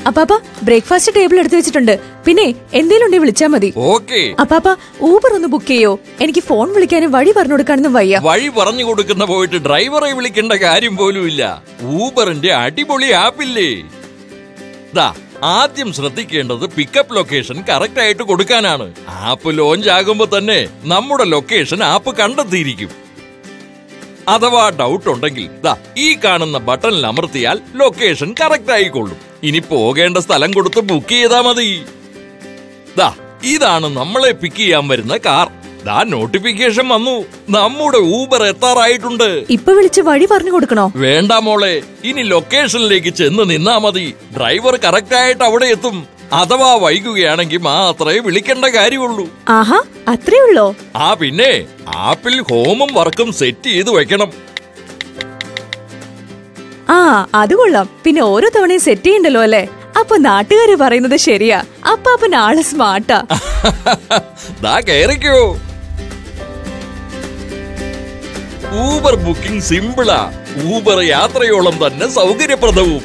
അപ്പാപ്പ breakfast table എടുത്തു വെച്ചിട്ടുണ്ട്. പിന്നെ എന്തേലും ഉണ്ടെങ്കിൽ വിളിച്ചാ മതി. അപ്പാപ്പ ഊബർ ഒന്ന് ബുക്ക് ചെയ്യോ? എനിക്ക് ഫോൺ വിളിക്കാനും വഴി പറഞ്ഞു കൊടുക്കാനൊന്നും വയ്യ. വഴി പറഞ്ഞു കൊടുക്കുന്ന പോയിട്ട് ഡ്രൈവറെ വിളിക്കേണ്ട കാര്യം പോലും ഇല്ല. ഊബറിന്റെ അടിപൊളി ആപ്പില്ലേ. ആദ്യം ശ്രദ്ധിക്കേണ്ടത് പിക്കപ്പ് ലൊക്കേഷൻ കറക്റ്റ് ആയിട്ട് കൊടുക്കാനാണ്. ആപ്പ് ലോഞ്ച് ആകുമ്പോ തന്നെ നമ്മുടെ ലൊക്കേഷൻ ആപ്പ് കണ്ടെത്തിയിരിക്കും. അഥവാ ഡൗട്ട് ഉണ്ടെങ്കിൽ ഈ കാണുന്ന ബട്ടണിൽ അമർത്തിയാൽ ലൊക്കേഷൻ കറക്റ്റ് ആയിക്കൊള്ളും. ഇനി പോകേണ്ട സ്ഥലം കൊടുത്ത് ബുക്ക് ചെയ്താ മതി. ഇതാണ് നമ്മളെ പിക്ക് ചെയ്യാൻ വരുന്ന കാർ. നോട്ടിഫിക്കേഷൻ വന്നു, നമ്മുടെ ഊബർ എത്താറായിട്ടുണ്ട്. ഇപ്പൊ വിളിച്ച് വഴി പറഞ്ഞു കൊടുക്കണോ? വേണ്ട മോളെ, ഇനി ലൊക്കേഷനിലേക്ക് ചെന്ന് നിന്നാ മതി. ഡ്രൈവർ കറക്റ്റ് ആയിട്ട് അവിടെ എത്തും. അഥവാ വൈകുകയാണെങ്കിൽ മാത്രമേ വിളിക്കേണ്ട കാര്യമുള്ളൂ. ആഹാ, അത്രേ ഉള്ളോ? പിന്നെ ആപ്പിൽ ഹോമും വർക്കും സെറ്റ് ചെയ്ത് വെക്കണം. അത് കൊള്ളാം. പിന്നെ ഓരോ തവണയും സെറ്റ് ചെയ്യണ്ടല്ലോ അല്ലേ? അപ്പൊ നാട്ടുകാര് പറയുന്നത് ശരിയാ. അപ്പാപ്പൻ ആള് സ്മാർട്ടാ. കേറിക്കോ. ഊബർ ബുക്കിംഗ് സിമ്പിളാ. ഊബർ യാത്രയോളം തന്നെ സൗകര്യപ്രദവും.